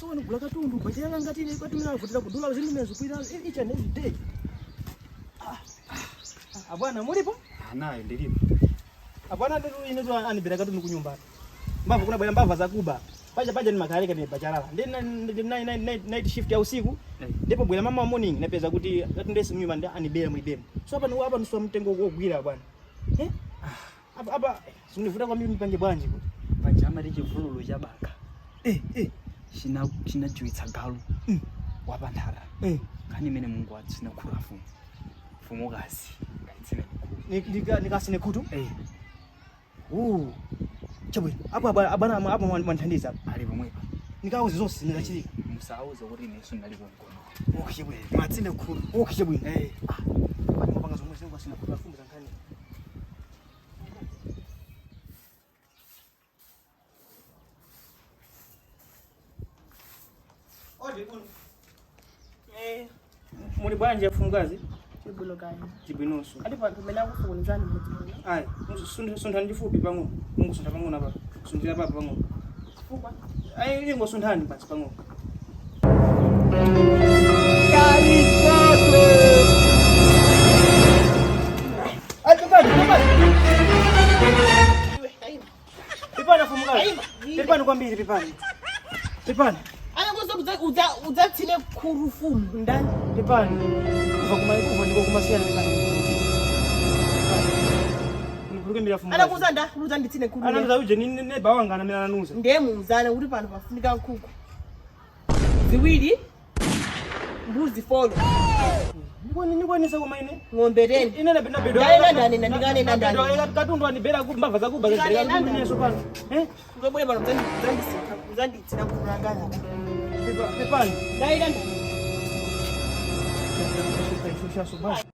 so wanogula katundu bachela ngati ile kwatumira kuvutira kudula zimene kuita each and every day. Abwana mulipo? Nayo ndilipo. Abwana ndio ine tu anibira katundu kunyumba. Mbava kuna bwana mbava za kuba. Paja ni makareka ni bachalala. Ndi night shift ya usiku. Ndipo bwana mama morning napeza kuti katundesi mnyumba ndi anibera mwidemo. So hapa nuswa mtengo wogwira bwana. Aba sinivuta kwa mimi mpange bwanji kuti. Pachama lichivululu cha baka. Chinajuitsa galu. Wapandara. Kani mene Mungu atsina khulafu. Fumukazi. Nikasine kutu? Chabwe, abana mwanthandiza ali pomwepa. Nikauze zonse nikachilika. Musauze kuti neso ndalipo mkono. Chabwe, matsine kutu. Chabwe. Bani mapanga zomwe zingu asina kutu afumu zankhani. Odi kuno. Muli bwanje afungazi? Chibulo kanye. Chibinoso. Ati pantumela kufunzani muti. Ai, sunthani ndifupi pang'ono. Mungusuntha pang'ono apa. Sunthira papa pang'ono. Fupa. Ai, lingo sunthani basi pang'ono. Ai, Pipani fumukazi. Pipani kwambiri pipani. Pipani. Ana kuzo udzatsine kurufumu ndani. Pipani. Kuva ndiko kumasiyana pipani. Ana kuzanda nditsine kuru. Ana ndauje ne bawanga na mina nanuza. Ndiye muzana kuti pano pafunika nkuku. Ziwiri. Mbuzi folo. Nikwanisa kwa maine. Ng'ombe reni. Ine na bedo. Ndikane ndani. Katundu anibera kumbava za kuba zindira kuti neso pano. Ngobwe pano muzanditsina kurangana. Pipani. Ndaenda. Shusha subasi.